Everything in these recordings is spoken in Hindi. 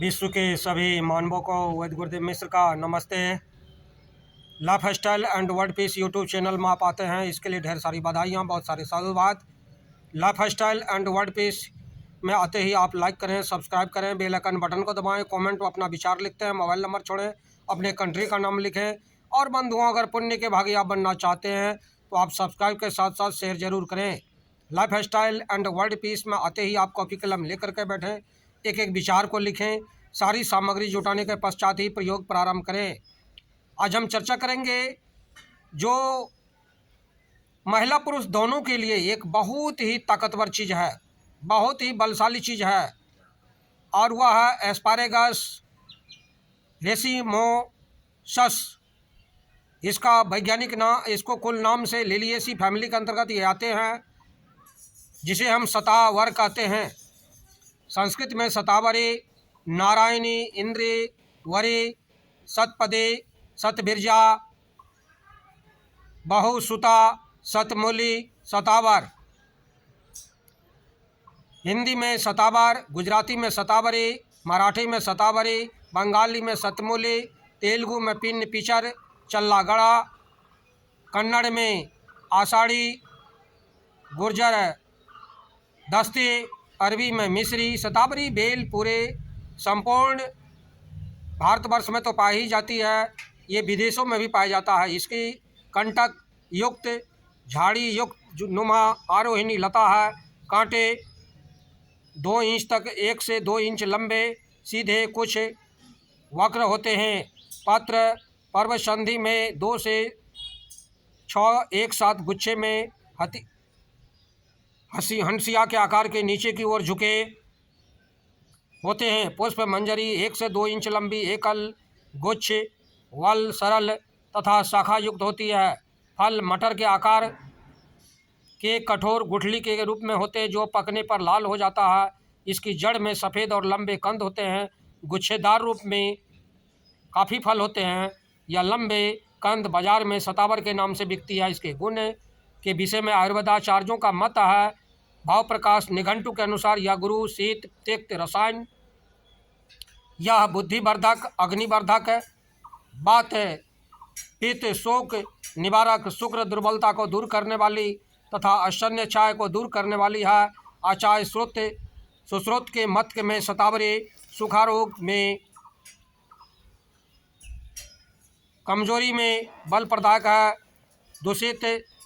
विश्व के सभी मानवों को वैद्य गुरुदेव मिश्र का नमस्ते। Life style and world peace YouTube channel में आप आते हैं, इसके लिए ढेर सारी बधाइयाँ, बहुत सारे साधुवाद। Life style and world peace में आते ही आप लाइक करें, सब्सक्राइब करें, बेल आइकन बटन को दबाएं, कमेंट में अपना विचार लिखते हैं, मोबाइल नंबर छोड़ें, अपने कंट्री का नाम लिखें। और बंधुओं, अगर पुण्य के भागी आप बनना चाहते हैं तो आप सब्सक्राइब के साथ साथ शेयर जरूर करें। Life style and world peace में आते ही आप कॉपी कलम लेकर के बैठें, एक एक विचार को लिखें, सारी सामग्री जुटाने के पश्चात ही प्रयोग प्रारंभ करें। आज हम चर्चा करेंगे जो महिला पुरुष दोनों के लिए एक बहुत ही ताकतवर चीज़ है, बहुत ही बलशाली चीज़ है, और वह है एस्पारेगस रेसिमोसस। इसका वैज्ञानिक नाम, इसको कुल नाम से लिलिएसी फैमिली के अंतर्गत ये आते हैं, जिसे हम शतावर कहते हैं। संस्कृत में शतावरी, नारायणी, इंद्री, वरी, सतपदे, सतबिरजा, बहुसुता, सतमूली, शतावर। हिंदी में शतावर, गुजराती में शतावरी, मराठी में शतावरी, बंगाली में सतमूली, तेलुगु में पिन पिचर चल्लागड़ा, कन्नड़ में आषाढ़ी, गुर्जर दस्ते, अरबी में मिस्री। शतावरी बेल पूरे संपूर्ण भारतवर्ष में तो पाई ही जाती है, ये विदेशों में भी पाया जाता है। इसकी कंटक युक्त, झाड़ी युक्त नुमा आरोहिणी लता है। कांटे 2 इंच तक, 1 से 2 इंच लंबे, सीधे, कुछ वक्र होते हैं। पत्र पर्वसंधि में 2 से 6 एक साथ गुच्छे में हंसिया के आकार के नीचे की ओर झुके होते हैं। पुष्प मंजरी 1 से 2 इंच लंबी, एकल गुच्छ, वल सरल तथा शाखा युक्त होती है। फल मटर के आकार के कठोर गुठली के रूप में होते हैं, जो पकने पर लाल हो जाता है। इसकी जड़ में सफ़ेद और लंबे कंद होते हैं। गुच्छेदार रूप में काफ़ी फल होते हैं। यह लंबे कंद बाजार में शतावर के नाम से बिकती है। इसके गुण के विषय में आयुर्वेदाचार्यों का मत है। भाव प्रकाश निघंटु के अनुसार यह गुरु, शीत, तिक्त, रसायन, यह बुद्धिवर्धक, अग्निवर्धक, बात, पित्त, शोक निवारक, शुक्र दुर्बलता को दूर करने वाली तथा अशन्य छाय को दूर करने वाली है। आचार्य सुश्रुत के मत में शतावरी सुखारोग में, कमजोरी में बल प्रदायक है। दूषित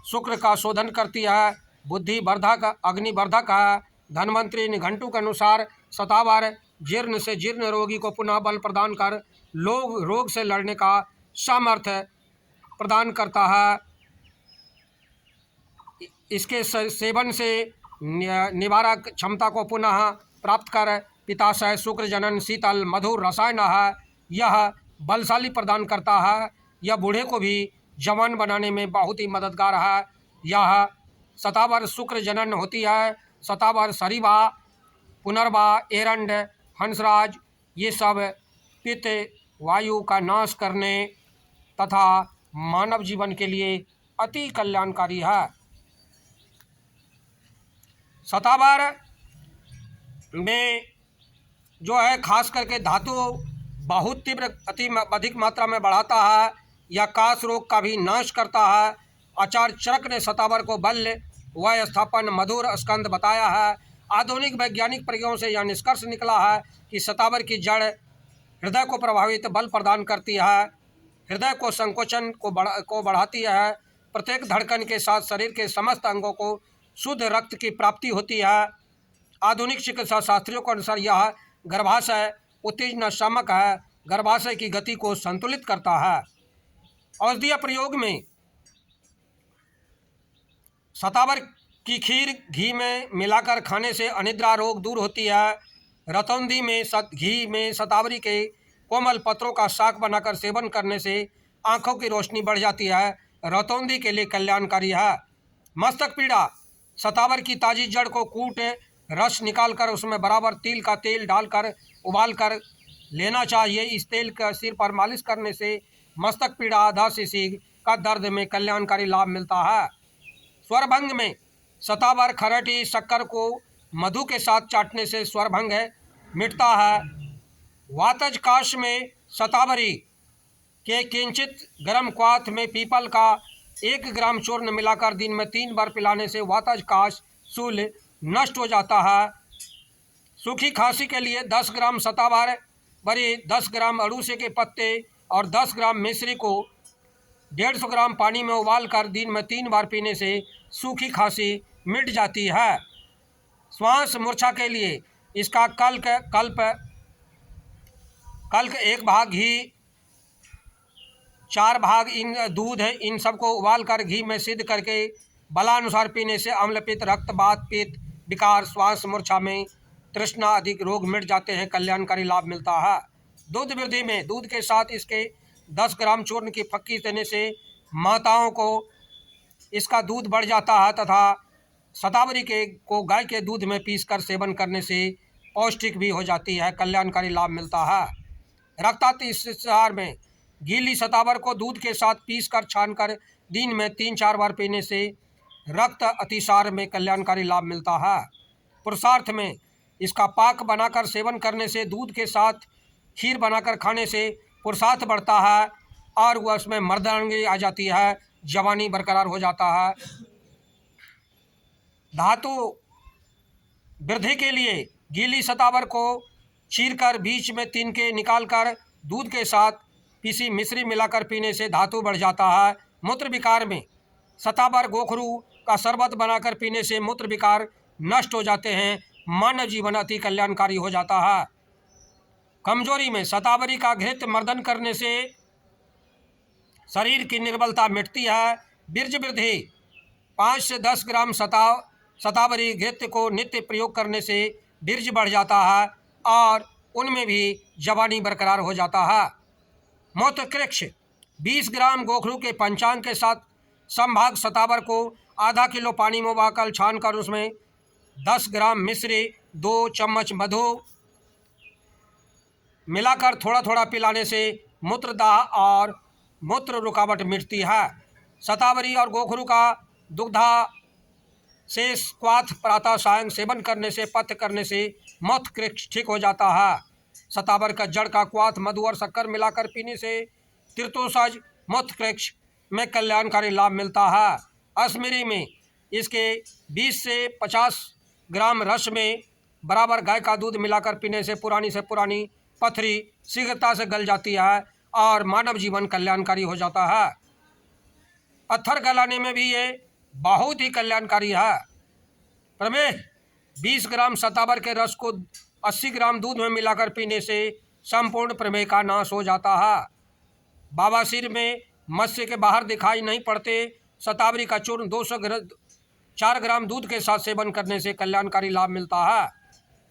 शुक्र का शोधन करती है। बुद्धिवर्धक, अग्निवर्धक है। धन्वंतरी निघंटु के अनुसार शतावर जीर्ण से जीर्ण रोगी को पुनः बल प्रदान कर रोग से लड़ने का सामर्थ्य प्रदान करता है। इसके सेवन से निवारक क्षमता को पुनः प्राप्त कर पित्ताशय, शुक्र जनन, शीतल, मधुर रसायन है। यह बलशाली प्रदान करता है। यह बूढ़े को भी जवान बनाने में बहुत ही मददगार है। यह शतावर शुक्र जनन होती है। शतावर सरीवा, पुनर्वा, एरंड, हंसराज, ये सब पित्त वायु का नाश करने तथा मानव जीवन के लिए अति कल्याणकारी है। शतावर में जो है खास करके धातु बहुत तीव्र अधिक मात्रा में बढ़ाता है। यह काश रोग का भी नाश करता है। आचार्य चरक ने शतावर को बल व स्थापन, मधुर स्कंद बताया है। आधुनिक वैज्ञानिक प्रयोगों से यह निष्कर्ष निकला है कि शतावर की जड़ हृदय को प्रभावित बल प्रदान करती है, हृदय को संकोचन को बढ़ाती है। प्रत्येक धड़कन के साथ शरीर के समस्त अंगों को शुद्ध रक्त की प्राप्ति होती है। आधुनिक चिकित्सा शास्त्रियों के अनुसार यह गर्भाशय उत्तेजना शामक है, गर्भाशय की गति को संतुलित करता है। औषधीय प्रयोग में शतावर की खीर घी में मिलाकर खाने से अनिद्रा रोग दूर होती है। रतौंधी में घी में शतावरी के कोमल पत्रों का शाक बनाकर सेवन करने से आँखों की रोशनी बढ़ जाती है, रतौंधी के लिए कल्याणकारी है। मस्तक पीड़ा, शतावर की ताज़ी जड़ को कूट रस निकालकर उसमें बराबर तिल का तेल डालकर उबाल कर लेना चाहिए। इस तेल का सिर पर मालिश करने से मस्तक पीड़ा, आधा सीसी का दर्द में कल्याणकारी लाभ मिलता है। स्वरभंग में शतावर खरटी शक्कर को मधु के साथ चाटने से स्वरभंग मिटता है। वातज काश में शतावरी के किंचित गर्म क्वाथ में पीपल का 1 ग्राम चूर्ण मिलाकर दिन में 3 बार पिलाने से वातज काश शूल नष्ट हो जाता है। सूखी खांसी के लिए 10 ग्राम शतावर बरी, 10 ग्राम अड़ूसे के पत्ते और 10 ग्राम मिश्री को 150 ग्राम पानी में उबालकर दिन में 3 बार पीने से सूखी खांसी मिट जाती है। श्वास मूर्छा के लिए इसका कल्क 1 भाग घी, 4 भाग इन दूध है, इन सबको उबालकर घी में सिद्ध करके बलानुसार पीने से अम्लपित्त, रक्तवात, पित्त, विकार, श्वास मूर्छा में तृष्णा अधिक रोग मिट जाते हैं, कल्याणकारी लाभ मिलता है। दूध वृद्धि में दूध के साथ इसके 10 ग्राम चूर्ण की फक्की देने से माताओं को इसका दूध बढ़ जाता है तथा शतावरी को गाय के दूध में पीसकर सेवन करने से पौष्टिक भी हो जाती है, कल्याणकारी लाभ मिलता है। रक्तातिसार में गीली शतावर को दूध के साथ पीसकर छानकर दिन में 3-4 बार पीने से रक्त अतिसार में कल्याणकारी लाभ मिलता है। पुरुषार्थ में इसका पाक बनाकर सेवन करने से दूध के साथ खीर बनाकर खाने से पुरुषार्थ बढ़ता है और वह उसमें मर्दानगी आ जाती है, जवानी बरकरार हो जाता है। धातु वृद्धि के लिए गीली शतावर को चीरकर बीच में तिनके निकालकर दूध के साथ पीसी मिश्री मिलाकर पीने से धातु बढ़ जाता है। मूत्र विकार में शतावर गोखरू का शरबत बनाकर पीने से मूत्र विकार नष्ट हो जाते हैं, मानव जीवन अति कल्याणकारी हो जाता है। कमजोरी में शतावरी का घृत मर्दन करने से शरीर की निर्बलता मिटती है। बीर्ज वृद्धि 5 से 10 ग्राम शतावरी घृत को नित्य प्रयोग करने से बीर्ज बढ़ जाता है और उनमें भी जवानी बरकरार हो जाता है। मूत्रकृक्ष 20 ग्राम गोखरू के पंचांग के साथ संभाग शतावर को आधा किलो पानी में उबालकर छानकर उसमें 10 ग्राम मिश्री, 2 चम्मच मधु मिलाकर थोड़ा थोड़ा पिलाने से मूत्रदाह और मूत्र रुकावट मिटती है। शतावरी और गोखरू का दुग्धा से क्वाथ प्रातः सायं सेवन करने से पथ्य करने से मूत्रकृक्ष ठीक हो जाता है। शतावर का जड़ का क्वाथ मधु और शक्कर मिलाकर पीने से तीर्थोसज मूत्रकृक्ष में कल्याणकारी लाभ मिलता है। अश्मिरी में इसके 20 से 50 ग्राम रस में बराबर गाय का दूध मिलाकर पीने से पुरानी पथरी शीघ्रता से गल जाती है और मानव जीवन कल्याणकारी हो जाता है। पत्थर गलाने में भी ये बहुत ही कल्याणकारी है। प्रमेह 20 ग्राम शतावर के रस को 80 ग्राम दूध में मिलाकर पीने से संपूर्ण प्रमेह का नाश हो जाता है। बवासीर में मत्स्य के बाहर दिखाई नहीं पड़ते शतावरी का चूर्ण 4 ग्राम दूध के साथ सेवन करने से कल्याणकारी लाभ मिलता है।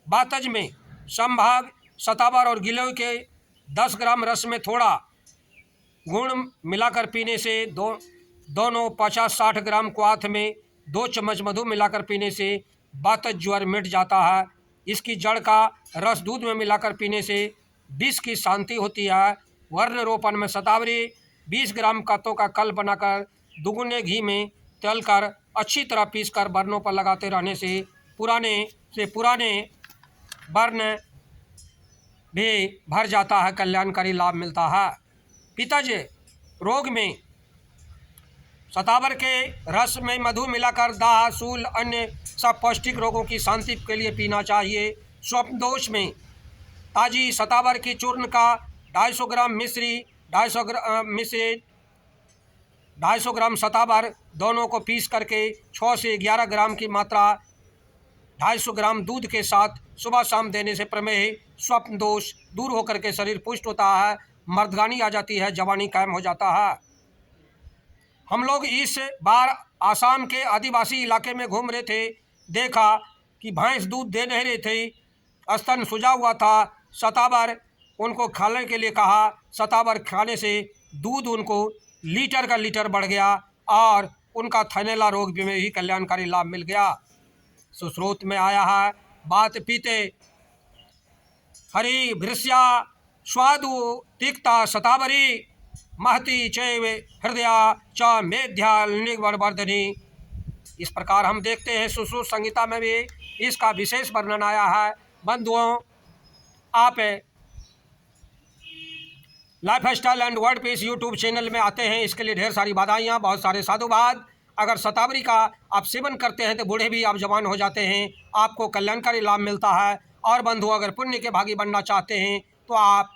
बातज में संभाग शतावर और गिलोय के 10 ग्राम रस में थोड़ा गुण मिलाकर पीने से दोनों 50-60 ग्राम क्वाथ में 2 चम्मच मधु मिलाकर पीने से बातज ज्वर मिट जाता है। इसकी जड़ का रस दूध में मिलाकर पीने से विष की शांति होती है। वर्ण रोपण में शतावरी 20 ग्राम कत्तों का कल बनाकर दुगुने घी में तलकर अच्छी तरह पीसकर बर्नों पर लगाते रहने से पुराने बर्न भी भर जाता है, कल्याणकारी लाभ मिलता है। पित्तज रोग में शतावर के रस में मधु मिलाकर दाह, शूल, अन्य सब पौष्टिक रोगों की शांति के लिए पीना चाहिए। स्वप्न दोष में ताजी शतावर की चूर्ण का 250 ग्राम मिश्री, 250 ग्राम शतावर दोनों को पीस करके 6 से 11 ग्राम की मात्रा 250 ग्राम दूध के साथ सुबह शाम देने से प्रमेह, स्वप्न दोष दूर होकर के शरीर पुष्ट होता है, मर्दगानी आ जाती है, जवानी कायम हो जाता है। हम लोग इस बार आसाम के आदिवासी इलाके में घूम रहे थे, देखा कि भैंस दूध दे नहीं रही थी, स्तन सूजा हुआ था। शतावर उनको खाने के लिए कहा, शतावर खाने से दूध उनको लीटर का लीटर बढ़ गया और उनका थैलेला रोग भी में ही कल्याणकारी लाभ मिल गया। सुश्रोत में आया है बात पीते हरि भृष्या स्वादु तिक्ता शतावरी महती चैव हृदया च मेध्या निवर्धनी। इस प्रकार हम देखते हैं सुश्रुत संहिता में भी इसका विशेष वर्णन आया है। बंधुओं, आप life style and world peace YouTube channel में आते हैं, इसके लिए ढेर सारी बधाइयाँ, बहुत सारे साधुवाद। अगर शतावरी का आप सेवन करते हैं तो बूढ़े भी आप जवान हो जाते हैं, आपको कल्याणकारी लाभ मिलता है। और बंधु अगर पुण्य के भागी बनना चाहते हैं तो आप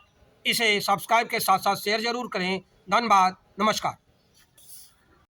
इसे सब्सक्राइब के साथ साथ शेयर जरूर करें। धन्यवाद, नमस्कार।